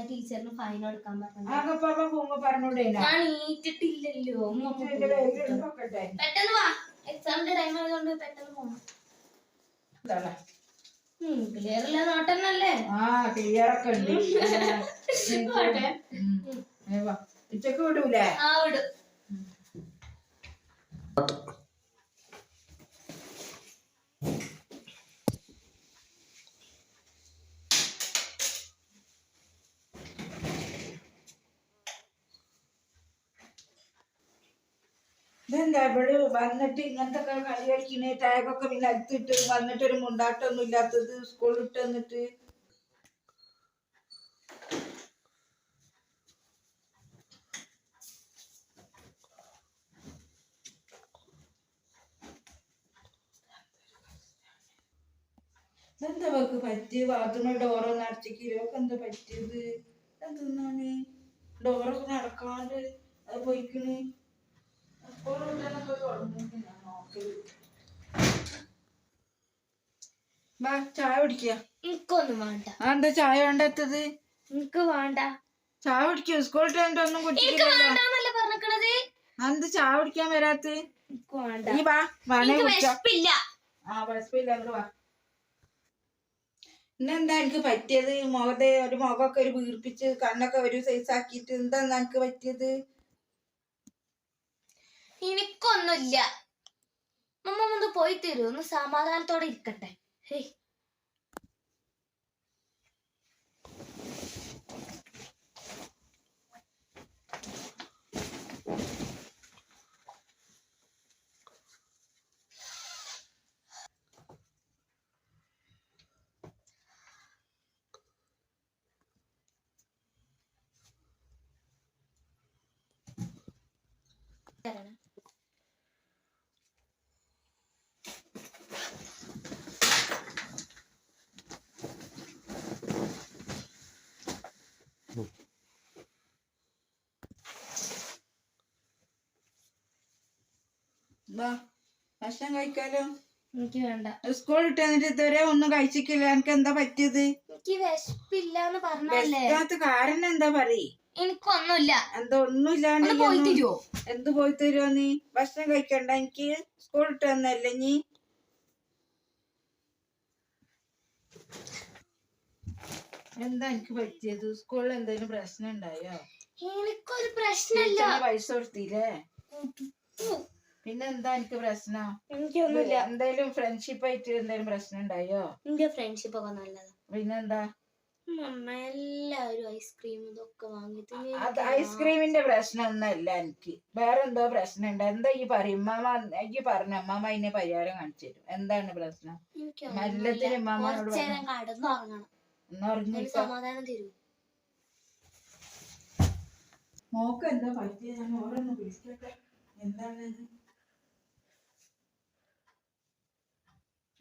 ടീച്ചറിന് ഫൈൻ കൊടുക്കാൻ പറഞ്ഞു. ഞാൻ നീറ്റിട്ടില്ലല്ലോ. പെട്ടെന്ന് വാ, എക്സാമിന്റെ ടൈം ആയതുകൊണ്ട് പെട്ടെന്ന് പോണം. ക്ലിയർ അല്ല നോട്ടന്നല്ലേ? ക്ലിയർ ഒക്കെ ഉണ്ട്. ഉച്ചക്ക് വിടൂലേ? വിടും. ഇതെന്താ ഇവിടെ വന്നിട്ട് ഇങ്ങനത്തെ കളി കളിക്കണേ? ടാഗൊക്കെ പിന്നെ അടുത്തിട്ട് വന്നിട്ടൊരു മുണ്ടാട്ടൊന്നും ഇല്ലാത്തത് സ്കൂളിൽ ഇട്ട് വന്നിട്ട്. ഇതെന്താ അവർക്ക് പറ്റിയ ബാത്റൂമിൽ ഡോറൊന്നും അടച്ചിക്കില്ലൊക്കെ എന്താ പറ്റിയത്? എന്തെന്നാണ് ഡോറൊക്കെ നടക്കാണ്ട് അത് പോയിക്കണ്. ചായ കുടിക്കുക. എനിക്കൊന്നും വേണ്ട. എന്താ ചായ വേണ്ടത്? എനിക്ക് വേണ്ട. ചായ കുടിക്കുക. സ്കൂളിൽ ഒന്നും കുടിച്ചിട്ടില്ല. എന്ത് ചായ കുടിക്കാൻ വരാത്ത? നീ വാ, വിശപ്പില്ല. വാ. ഇന്നെന്താ എനിക്ക് പറ്റിയത്? മുഖമൊക്കെ ഒരു വീർപ്പിച്ച് കണ്ണൊക്കെ ഒരു സൈസ് ആക്കിയിട്ട് എന്താ എനിക്ക് പറ്റിയത്? എനിക്കൊന്നുമില്ല. മമ്മ ഒന്ന് പോയി തരൂ, ഒന്ന് സമാധാനത്തോടെ ഇരിക്കട്ടെ. ഭക്ഷണം കഴിക്കാലോ? എനിക്ക് വേണ്ട. സ്കൂൾ ഇട്ട് വന്നിട്ട് ഇതുവരെ ഒന്നും കഴിച്ചിട്ടില്ല. എനിക്ക് എന്താ പറ്റിയത്? എനിക്ക് വിശപ്പില്ലാന്ന് പറഞ്ഞല്ലേ. കാരണം എന്താ പറയ്? എനിക്കൊന്നുമില്ല. എന്താ ഒന്നുമില്ലാണ്ട് എന്ത് പോയി തരുമോ? നീ ഭക്ഷണം കഴിക്കണ്ട? എനിക്ക് സ്കൂൾ ഇട്ട് വന്നല്ലേ നീ? എന്താ എനിക്ക് പറ്റിയത്? സ്കൂളിൽ എന്തെങ്കിലും പ്രശ്നം ഉണ്ടായോ? എനിക്കൊരു പ്രശ്നമില്ല. പൈസ കൊടുത്തില്ലേ? പിന്നെന്താ എനിക്ക് പ്രശ്നം? എനിക്കൊന്നുമില്ല. എന്തായാലും ഫ്രണ്ട്ഷിപ്പ് ആയിട്ട് എന്തെങ്കിലും പ്രശ്നം ഉണ്ടായോ? എന്റെ ഫ്രണ്ട്ഷിപ്പ് ഒക്കെ നല്ലതാ. പിന്നെന്താ? എല്ലാവരും ഐസ്ക്രീം ഇതൊക്കെ വാങ്ങിട്ട്. അത് ഐസ്ക്രീമിന്റെ പ്രശ്നം ഒന്നല്ല എനിക്ക്. വേറെ എന്തോ പ്രശ്നമുണ്ട്. എന്താ ഈ പറയും? ഈ പറഞ്ഞ അമ്മാമ അതിനെ പരിഹാരം കാണിച്ചു തരും. എന്താണ് പ്രശ്നം? എല്ലാത്തിനും അമ്മാമനോട് സമാധാനം തരൂ. മോക്ക് എന്താ പറ്റിയ? ഞാൻ ഓരോന്ന് വിളിക്കട്ടെ. എന്താണ്?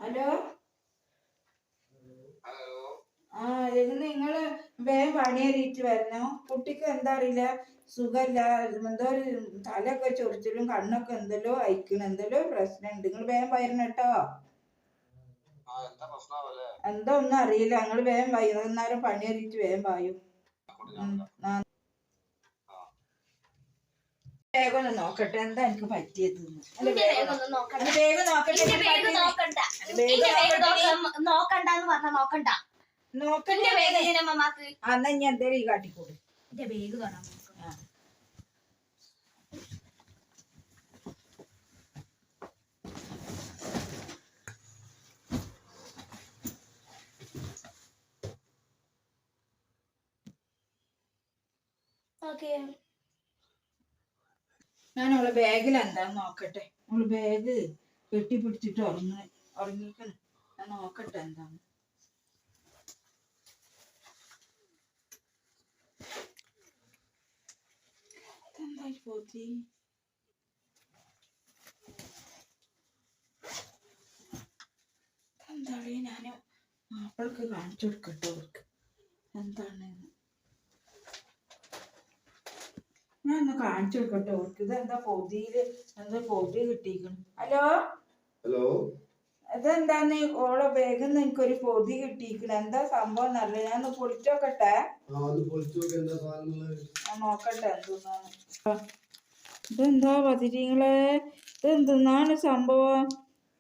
ഹലോ നിങ്ങള് വേഗം പണിയേറിയിട്ട് വരണോ? കുട്ടിക്ക് എന്താ അറിയില്ല, സുഖല്ല. എന്തോ ഒരു തലയൊക്കെ ചൊറിച്ചിലും കണ്ണൊക്കെ എന്തെല്ലോ അയക്കണം, എന്തെല്ലോ പ്രശ്നമുണ്ട്. നിങ്ങൾ വേഗം വരണം കേട്ടോ. എന്താ ഒന്നും അറിയില്ല. നിങ്ങൾ വേഗം വൈകുന്നേരം പണിയേറിയിട്ട് വേഗം പായും. വേഗം ഒന്ന് നോക്കട്ടെ എന്താ എനിക്ക് പറ്റിയത്. എന്നാ ഞാൻ എന്തേലും ഈ കാട്ടിക്കൂട്. എന്റെ ബേഗ് കാണാൻ ഞാൻ അവളെ ബാഗിൽ എന്താന്ന് നോക്കട്ടെ. അവള് ബാഗ് കെട്ടിപ്പിടിച്ചിട്ട് ഉറങ്ങിക്കണം. ഞാൻ നോക്കട്ടെ എന്താന്ന്. എന്തായി പോത്തി? എന്താണ്? ഞാൻ മാപ്പിളക്ക് കാണിച്ചു കൊടുക്കട്ടെ അവർക്ക് എന്താണ്. ഞാൻ ഒന്ന് കാണിച്ചു കൊടുക്കട്ടെ അവർക്ക്. ഇതെന്താ പൊതിയില് എന്താ പൊതി കിട്ടിയിരിക്കണം. ഹലോ അതെന്താന്ന് ഓളെ ബാഗിൽ നിന്ന് എനിക്കൊരു പൊതി കിട്ടിയിരിക്കണ എന്താ സംഭവം എന്നറിയില്ല. ഞാൻ ഒന്ന് പൊളിച്ചോക്കട്ടെ. നോക്കട്ടെ എന്തെന്നാണ്. ഇതെന്താ പതിരിങ്ങളെ, ഇതെന്തെന്നാണ് സംഭവം?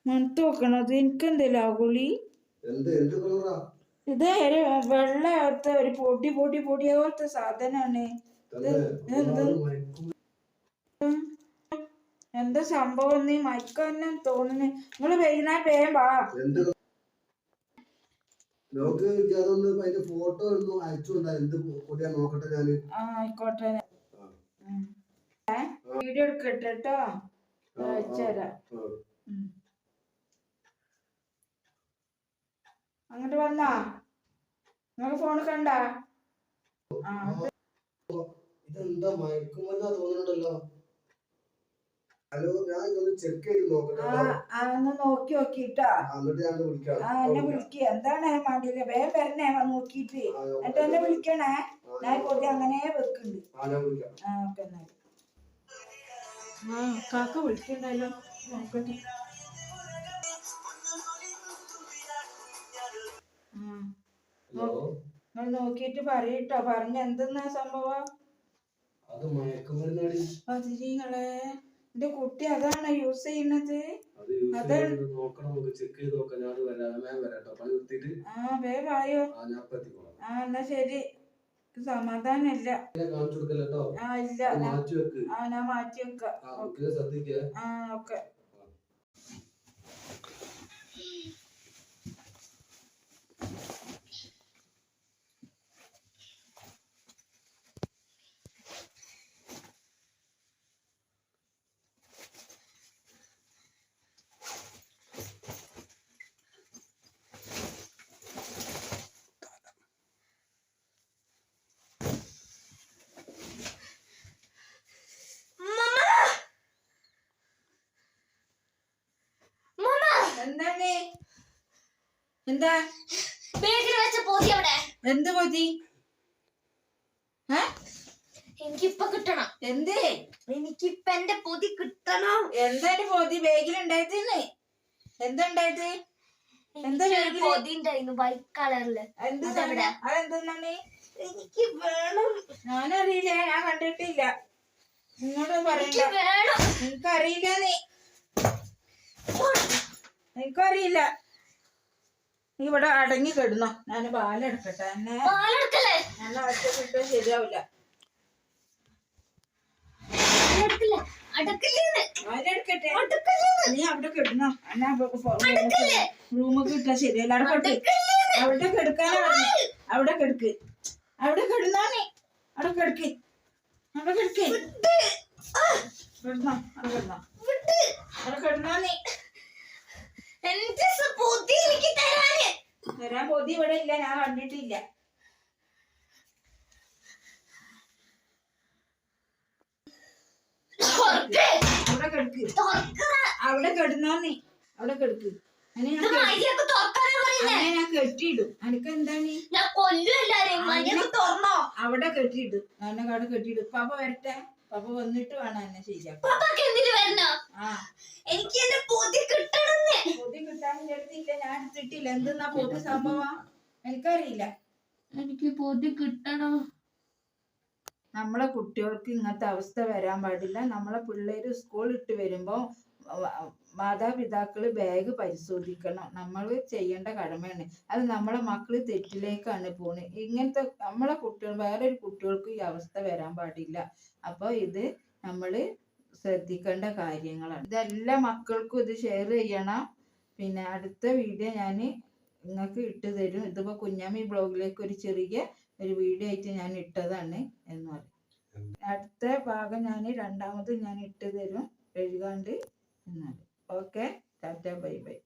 മണത്ത് നോക്കണത് എനിക്കെന്തല്ല ആകുളി. ഇത് ഒരു വെള്ളത്തെ ഒരു പൊടി പൊടി പൊടിയോത്തെ സാധനാണ്. എന്താ സംഭവം? നീ മയക്കന്നെ തോന്നുന്നു. നിങ്ങള് വൈകുന്നേരം വേഗം വാ. ആയിക്കോട്ടെ, വീഡിയോ എടുക്കട്ടെ കേട്ടോ. അയച്ചുതരാം. അങ്ങോട്ട് വന്നാ നിങ്ങക്ക് ഫോൺ കണ്ട? ഇതെന്താ മയക്കുമരുന്നാ തോന്നുന്നുണ്ടല്ലോ. ഹലോ, ഞാൻ ഇതൊന്ന് ചെക്ക് ചെയ്ത് നോക്കട്ടെ. ഒന്ന് നോക്കി നോക്കിട്ടാ എന്നെ വിളിക്ക. എന്താണ് മടിയില്ല, വേഗം വരണേ നോക്കിട്ട്. എന്നിട്ട് എന്നെ വിളിക്കണേ. ഞാൻ പൊതി അങ്ങനെ വെക്കുന്നുണ്ട്. ഓക്കെ എന്നാല്. കാക്ക വിളിക്കണ്ടല്ലോ, നോക്കട്ടെ. നിങ്ങൾ നോക്കിട്ട് പറയട്ടോ. പറഞ്ഞ എന്തെന്നാ സംഭവം? പതിരിങ്ങളെ, എന്റെ കുട്ടി അതാണ് യൂസ് ചെയ്യുന്നത്. വേഗമായോ? എന്നാ ശരി. സമാധാനല്ല. ഇല്ല, ഞാൻ മാറ്റി വെക്കാം. ഓക്കെ. എന്താണ്? എന്താ വെച്ച പൊതി അവിടെ? എന്ത് പൊതി? എനിക്കിപ്പൊ കിട്ടണം. എന്തേ? എനിക്കിപ്പൊ എന്റെ പൊതി കിട്ടണം. എന്താ പൊതി ബാഗിലുണ്ടായത്? എന്താ ഉണ്ടായത്? എന്താ പൊതി ഉണ്ടായിരുന്നു വൈറ്റ് കളറില്. അതെന്താണ്? എനിക്ക് വേണം. ഞാനറിയില്ല, ഞാൻ കണ്ടിട്ടില്ല. നിങ്ങളോട് പറയണ്ട. എനിക്കറിയില്ല. എനിക്കറിയില്ല. നീ ഇവിടെ അടങ്ങി കിടന്നോ. ഞാൻ പാലെടുക്കട്ടെ. എന്നെ ഒറ്റ ശരിയാവില്ല. നീ അവിടെ കിടന്നോ. എന്നെ റൂമൊക്കെ ഇട്ടാ ശരിയല്ല. അവിടെ കിടക്കാനാ. അവിടെ കിടക്ക്. അവിടെ കിടന്നോ. നീ അവിടെ കിടക്ക്. അവിടെ കിടക്ക്. കിടന്നോ. അവിടെ കിടന്നോ. അവിടെ കിടന്നോ. നീ തരാൻ പൊതി ഇവിടെ ഇല്ല. ഞാൻ കണ്ടിട്ടില്ല. അവിടെ കിടക്ക്. അവിടെ കിടന്നോ. നീ അവിടെ കിടക്ക്. ഞാൻ കെട്ടിയിടും. അനക്ക് എന്താണ്? അവിടെ കെട്ടിയിടും. എന്നെ അവിടെ കെട്ടിയിടും. പാപ്പ വരട്ടെ. പാപ്പ വന്നിട്ട് വേണം എന്നെ ശരിയാക്കാം. എനിക്ക് എന്റെ പൊതി കിട്ടണം. പൊതി കിട്ടാൻ എടുത്തില്ല. ഞാൻ എടുത്തിട്ടില്ല. എന്തെന്നാ പൊതി സംഭവം എനിക്കറിയില്ല. എനിക്ക് പൊതി കിട്ടണം. നമ്മളെ കുട്ടികൾക്ക് ഇങ്ങനത്തെ അവസ്ഥ വരാൻ പാടില്ല. നമ്മളെ പിള്ളേര് സ്കൂൾ ഇട്ട് വരുമ്പോ മാതാപിതാക്കള് ബാഗ് പരിശോധിക്കണം. നമ്മൾ ചെയ്യേണ്ട കടമയാണ്. അത് നമ്മളെ മക്കള് തെറ്റിലേക്കാണ് പോണത്. ഇങ്ങനത്തെ നമ്മളെ കുട്ടികൾ വേറൊരു കുട്ടികൾക്ക് ഈ അവസ്ഥ വരാൻ പാടില്ല. അപ്പൊ ഇത് നമ്മള് ശ്രദ്ധിക്കേണ്ട കാര്യങ്ങളാണ്. ഇതെല്ലാ മക്കൾക്കും ഇത് ഷെയർ ചെയ്യണം. പിന്നെ അടുത്ത വീഡിയോ ഞാൻ നിങ്ങൾക്ക് ഇട്ട് തരും. ഇതിപ്പോ കുഞ്ഞാമി ബ്ലോഗിലേക്ക് ഒരു ചെറിയ ഒരു വീഡിയോ ആയിട്ട് ഞാൻ ഇട്ടതാണ് എന്ന് പറയും. അടുത്ത ഭാഗം ഞാൻ രണ്ടാമത് ഞാൻ ഇട്ട് തരും എഴുതാണ്ട് എന്ന് പറയും. Okay, Tata, bye bye.